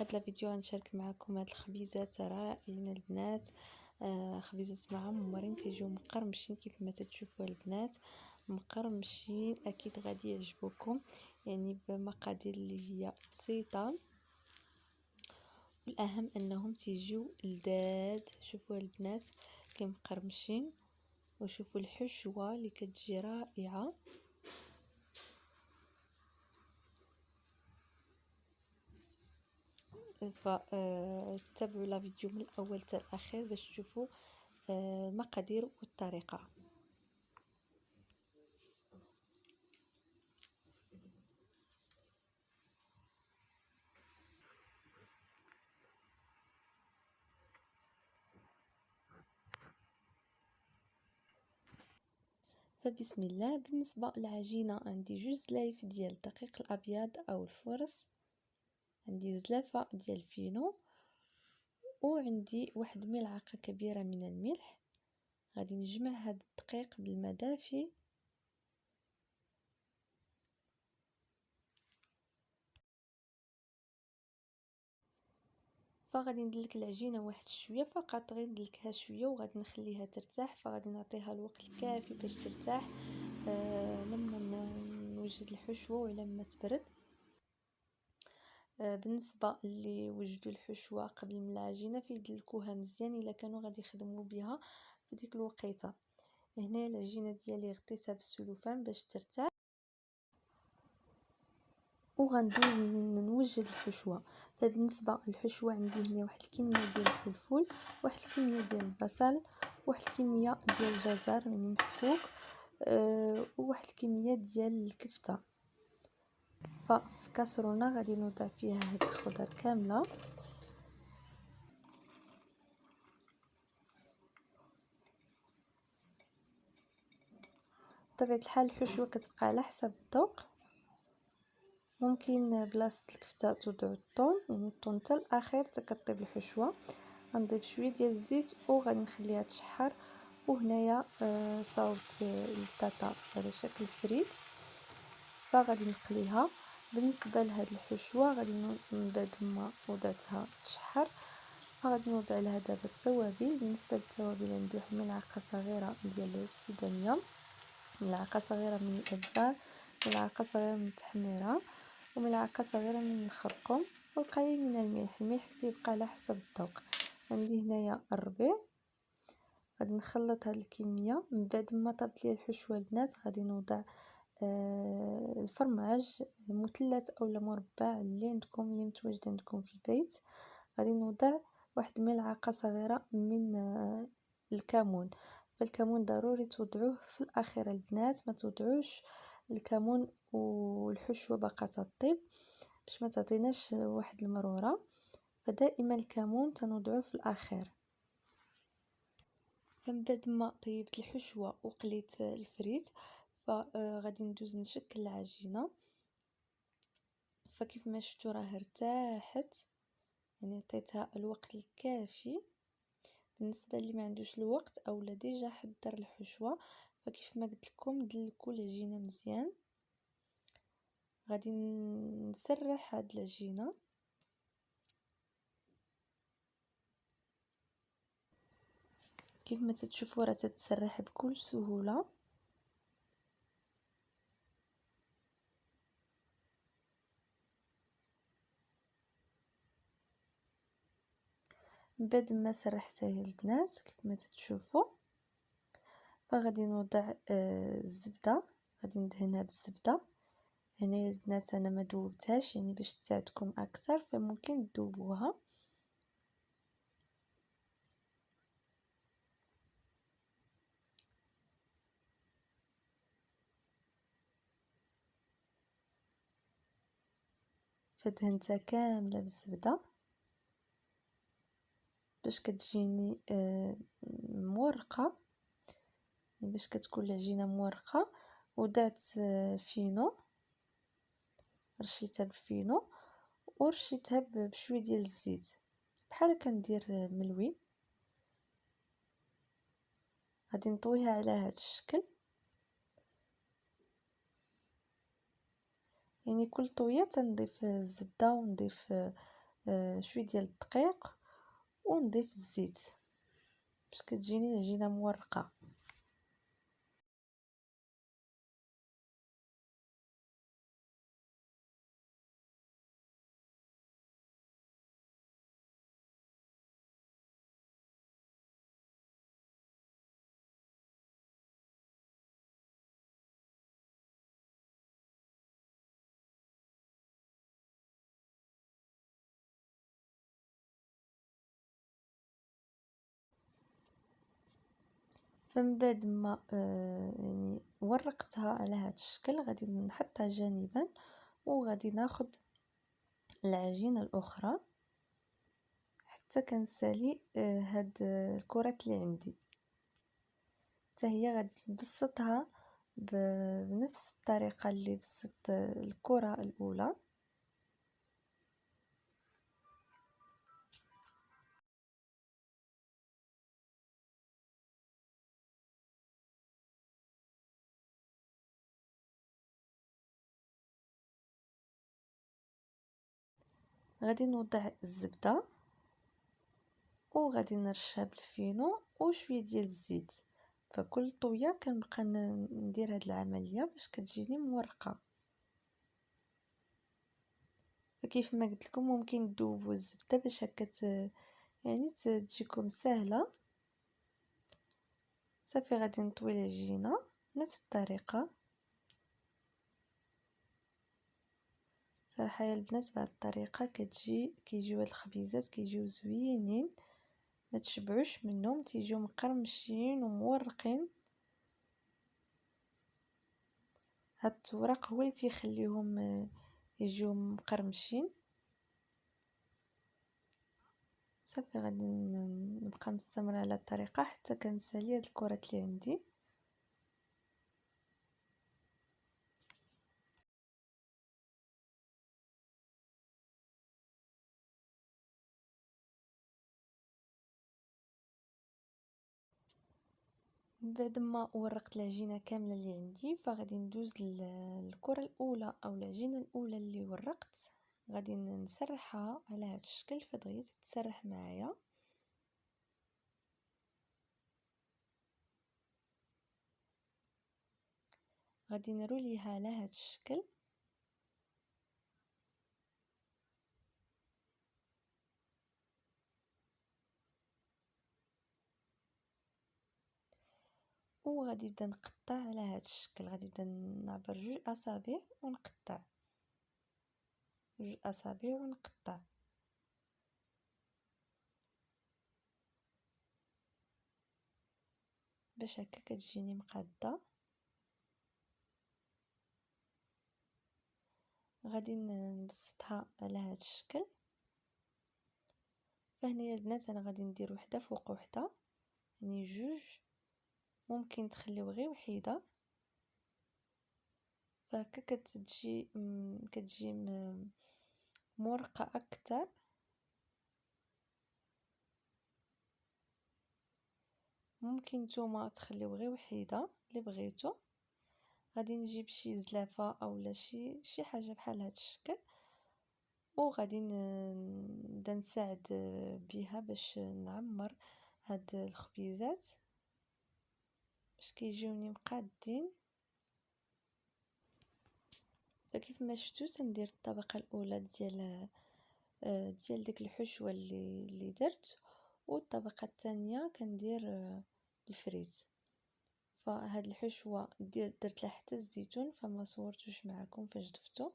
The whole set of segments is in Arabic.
هاد الفيديو غنشارك معكم هاد الخبيزات رائعين البنات. خبيزات معمرين تيجيو مقرمشين كيف ما تتشوفوا البنات، مقرمشين اكيد غادي يعجبوكم، يعني بمقادير اللي هي بسيطه، والاهم انهم تيجيو لذاذ. شوفوا البنات كي مقرمشين، وشوفوا الحشوه اللي كتجي رائعه. فتابعوا لا فيديو من الاول حتى الاخير باش تشوفوا المقادير والطريقه. فبسم الله. بالنسبه للعجينه عندي جوج زلايف ديال الدقيق الابيض او الفورس، عندي زلافه ديال الفينو، وعندي واحد ملعقه كبيره من الملح. غادي نجمع هاد الدقيق بالماء دافي، فغادي ندلك العجينه واحد شويه، فقط غير ندلكها شويه وغادي نخليها ترتاح. فغادي نعطيها الوقت الكافي باش ترتاح لما نوجد الحشوه ولما تبرد. بالنسبه اللي وجدوا الحشوه قبل من العجينه فيدلكوها مزيان الا كانوا غادي يخدموا بها في ديك الوقيته. هنا العجينه ديالي غطيتها بالسلوفان باش ترتاح، وغندوز نوجد الحشوه. فبالنسبه للحشوه عندي هنا واحد الكميه ديال الفلفل، واحد الكميه ديال البصل، واحد الكميه ديال الجزر يعني محكوك، وواحد الكميه ديال الكفته. ففي كاسرونه غادي نوضع فيها هاد الخضر كامله. بطبيعه الحال الحشوه كتبقى على حسب الذوق، ممكن بلاصه الكفته توضعوا الثوم، يعني الثوم حتى الاخير حتى كطيب الحشوه. غنضيف شويه ديال الزيت وغادي نخليها تشحر. وهنايا صاوبت البطاطا على شكل فريت، فغادي نقليها. بالنسبه لهاد الحشوه غادي من بعد ما وضعتها تشحر فغادي نوضع لها دابا التوابل. بالنسبه للتوابل عندي واحد الملعقه صغيره ديال السودانيه، ملعقه صغيره من الابزار، ملعقه صغيره من التحميره، وملعقه صغيره من الخرقوم، وقليل من الملح. الملح كيبقى على حسب الذوق. عندي هنايا الربيع. غادي نخلط هاد الكميه. من بعد ما طابت لي الحشوه البنات غادي نوضع الفرماج مثلث اولا مربع اللي عندكم، اللي متواجد عندكم في البيت. غادي نوضع واحد ملعقه صغيره من الكمون. فالكمون ضروري توضعوه في الاخير البنات، ما توضعوش الكمون والحشوه باقا تطيب باش ما تعطيناش واحد المروره. فدائما الكمون تنوضعوه في الاخير. فمن بعد ما طيبت الحشوه وقليت الفريت فغادي ندوز نشكل العجينه. فكيف ما شفتوا راه ارتاحت، يعني عطيتها الوقت الكافي. بالنسبه اللي ما عندوش الوقت او لا ديجا حضر الحشوه، فكيف ما قلت لكم دلكوا العجينه مزيان. غادي نسرح هاد العجينه كيف ما تتشوفوا راه تتسرح بكل سهوله. من بعد ما سرحتها البنات كيف ما تتشوفوا فغادي نوضع الزبده، غادي ندهنها بالزبده. هنا البنات انا ما دوبتهاش، يعني باش تساعدكم اكثر فممكن تذوبوها. فدهنتها كامله بالزبده باش كتجيني مورقه، يعني باش كتكون العجينه مورقه. وضعت فينو، رشيتها بالفينو ورشيتها بشويه ديال الزيت بحال كندير ملوي. غادي نطويها على هذا الشكل، يعني كل طويه تنضيف الزبده ونضيف شويه ديال الدقيق ونضيف الزيت باش كتجيني العجينه مورقه. فمن بعد ما يعني ورقتها على هذا الشكل غادي نحطها جانبا، وغادي ناخد العجينه الاخرى حتى كنسالي هاد الكرات اللي عندي حتى هي غادي نبسطها بنفس الطريقه اللي بسطت الكره الاولى. غادي نوضع الزبده وغادي نرشها بالفينو وشويه ديال الزيت، فكل طويه كنبقى ندير هاد العمليه باش كتجيني مورقه. فكيف ما قلت لكم ممكن تذوبوا الزبده باش هكا يعني تجيكم سهله. صافي غادي نطوي العجينه نفس الطريقه. صراحه يا البنات بهذه الطريقه كيجيو هاد الخبيزات كيجيو زوينين، ما تشبعوش منهم، تيجيو مقرمشين ومورقين. هاد التورق هو اللي تيخليهم يجيو مقرمشين. صافي غادي نبقى مستمره على الطريقه حتى كنسالي هاد الكرات اللي عندي. من بعد ما ورقت العجينه كامله اللي عندي فغادي ندوز للكره الاولى او العجينه الاولى اللي ورقت، غادي نسرحها على هذا الشكل فدغيا تتسرح معايا. غادي نروليها على هذا الشكل وغادي نبدا نقطع على هذا الشكل. غادي نبدا نعبر جوج اصابع ونقطع، جوج اصابع ونقطع باش هكا كتجيني مقاده. غادي نبسطها على هذا الشكل. فهنايا البنات انا غادي ندير وحده فوق وحده، يعني جوج، ممكن تخليو غير وحيده، فهكا كتجي مورقه اكثر. ممكن نتوما تخليو غير وحيده اللي بغيتو. غادي نجيب شي زلافه اولا شي حاجه بحال هذا الشكل، وغادي نبدا نساعد بها باش نعمر هاد الخبيزات باش كيجيوني مقادين. فكيف ما شفتوا سندير الطبقه الاولى ديال ديك الحشوه اللي درت، والطبقه الثانيه كندير الفريت. فهاد الحشوه درت لها حتى الزيتون فما صورتوش معكم فاش ضفتو.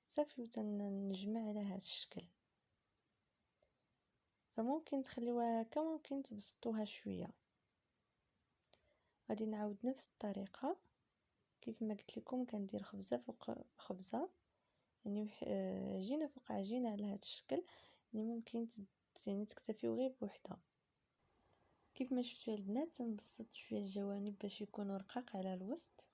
صافي وتنجمع على هذا الشكل. فممكن تخليوها هكا، ممكن تبسطوها شويه. غادي نعاود نفس الطريقه كيف ما قلت لكم، كندير خبزه فوق خبزه، يعني عجينه فوق عجينه على هذا الشكل. يعني ممكن يعني تكتفيو غير بوحده. كيف ما شفتوا البنات تنبسط شويه الجوانب باش يكونوا رقاق على الوسط،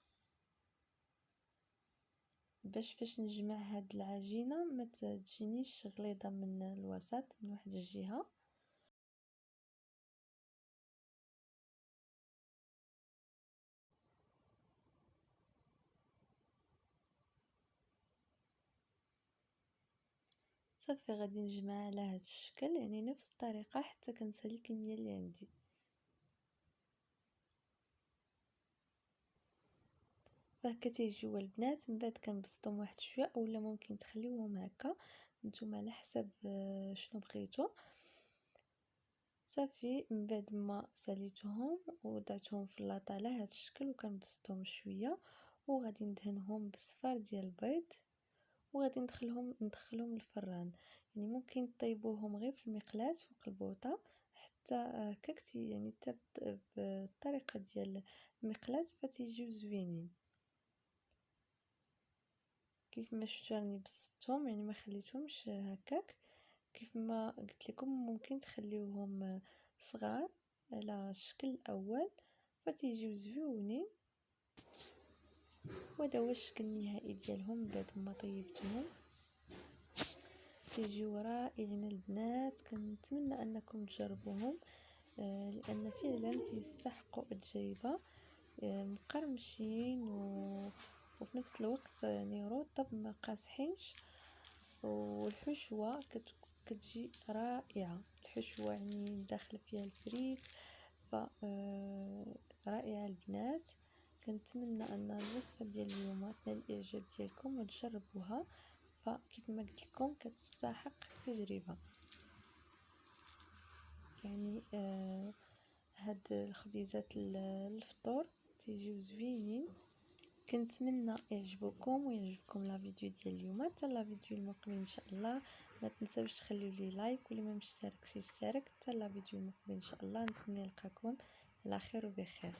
باش فاش نجمع هاد العجينه ما تجينيش غليظه من الوسط من واحد الجهه. صافي غادي نجمع على هذا الشكل، يعني نفس الطريقه حتى كنسالي الكميه اللي عندي. فهكا تيجيو البنات. من بعد كنبسطهم واحد شويه، اولا ممكن تخليوهم هكا نتوما على حسب شنو بغيتو. صافي من بعد ما ساليتهم وضعتهم في اللاطه على هذا الشكل وكنبسطهم شويه، وغادي ندهنهم بالصفار ديال البيض، وغادي ندخلهم الفران. يعني ممكن طيبوهم غير في المقلاة فوق البوطه حتى هكاك يعني حتى بالطريقه ديال المقلاة فتيجيو زوينين. كيف ما شفتوا راني بسطتهم، يعني ما خليتهمش هكاك. كيف ما قلت لكم ممكن تخليوهم صغار على الشكل الاول فتيجيو زويونين. وهذا هو الشكل النهائي ديالهم بعد ما طيبتهم. تيجيو رائعين البنات، كنتمنى انكم تجربوهم لان فعلا تيستحقوا التجربه. مقرمشين وفي نفس الوقت يعني رطب ما قاصحينش، والحشوه كتجي رائعه. الحشوه يعني داخل فيها الفريت ف رائعه البنات. كنتمنى ان الوصفه ديال اليوم تنال الاعجاب ديالكم وتجربوها، فكيف ما قلت لكم كتستحق التجربه. يعني هاد الخبيزات الفطور تيجيو زوينين. كنتمنى يعجبكم ويعجبكم لا فيديو ديال اليوم. حتى لا فيديو المقبل ان شاء الله ما تنساوش تخليو لي لايك، واللي ما مشتركش يشترك. حتى لا فيديو المقبل ان شاء الله. نتمنى نلقاكم على خير وبخير.